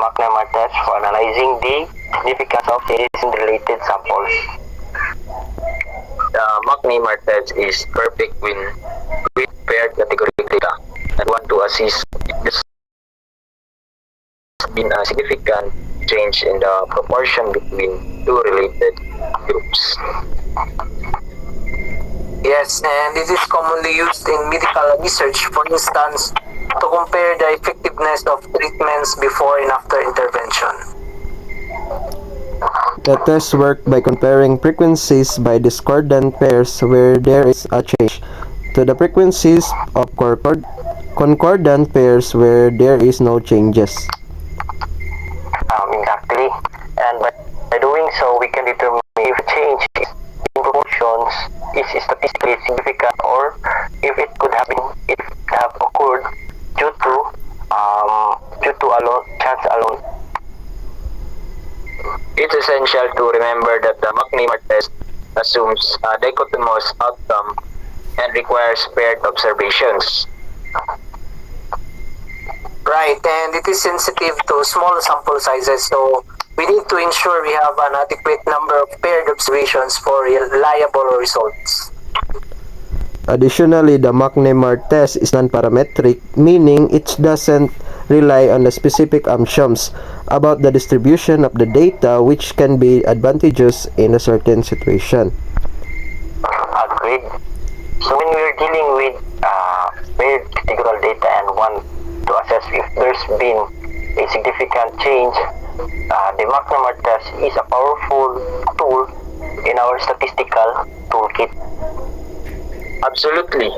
McNamara test for analyzing the significance of changes in related samples. The McNamara test is perfect when we paired categorical data and want to assess if there's been a significant change in the proportion between two related groups. Yes, and it is commonly used in medical research, for instance, to compare the effectiveness of treatments before and after intervention. The test works by comparing frequencies by discordant pairs where there is a change to the frequencies of concordant pairs where there is no changes. Exactly. And by doing so, we can determine if change in proportions is statistically significant or if it could have occurred due to chance alone. It's essential to remember that the McNamara test assumes a dichotomous outcome and requires paired observations. Right, and it is sensitive to small sample sizes, so we need to ensure we have an adequate number of paired observations for reliable results. Additionally, the McNamara test is non-parametric, meaning it doesn't rely on the specific assumptions about the distribution of the data, which can be advantageous in a certain situation. Agreed. So when we're dealing with paired categorical data and want to assess if there's been a significant change, the McNamara test is a powerful tool in our statistical toolkit. Absolutely.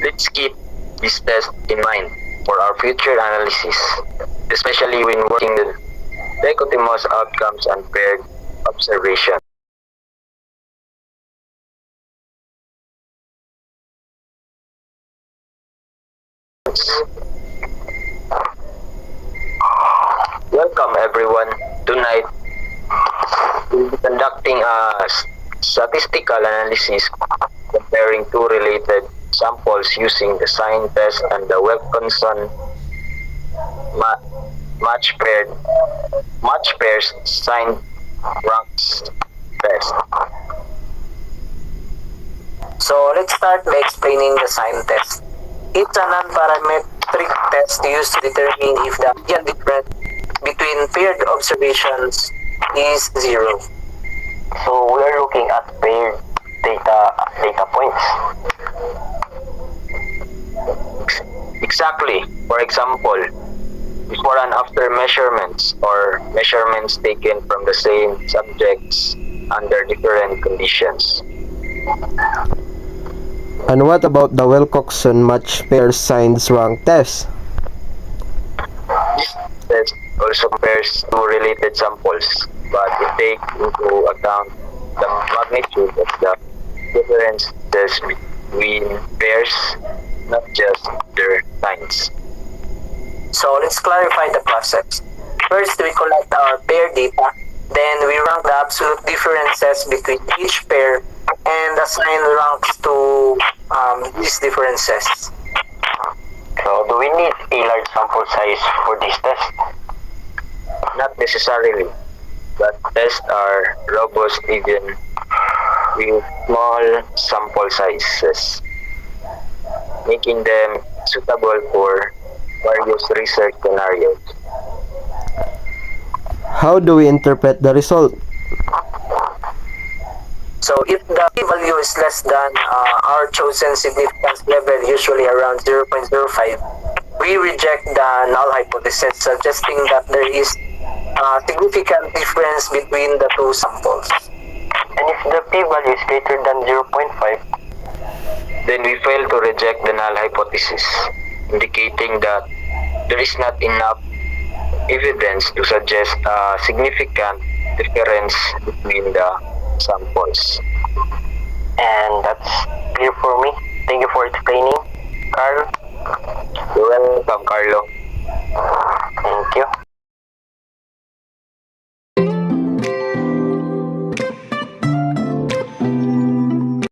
Let's keep this test in mind for our future analysis, especially when working with dichotomous outcomes and paired observation. Welcome everyone. Tonight, we'll be conducting a statistical analysis comparing two related samples using the sign test and the Wilkinson match pairs sign ranks test. So let's start by explaining the sign test. It's a non-parametric test used to determine if the median difference between paired observations is 0. So we are looking at paired data points. Exactly. For example, before and after measurements or measurements taken from the same subjects under different conditions. And what about the Wilcoxon match pair signs rank test? This test also compares two related samples, but it takes into account the magnitude of the differences between pairs, not just their signs. So let's clarify the process. First, we collect our pair data, then we rank the absolute differences between each pair and assign ranks to these differences. So do we need a large sample size for this test? Not necessarily, but tests are robust even with small sample sizes, making them suitable for various research scenarios. How do we interpret the result? So if the p-value is less than our chosen significance level, usually around 0.05, we reject the null hypothesis, suggesting that there is a significant difference between the two samples. And if the p-value is greater than 0.5, Then we fail to reject the null hypothesis, indicating that there is not enough evidence to suggest a significant difference between the samples. and that's clear for me. Thank you for explaining, Carl. You're welcome, Carlo. Thank you.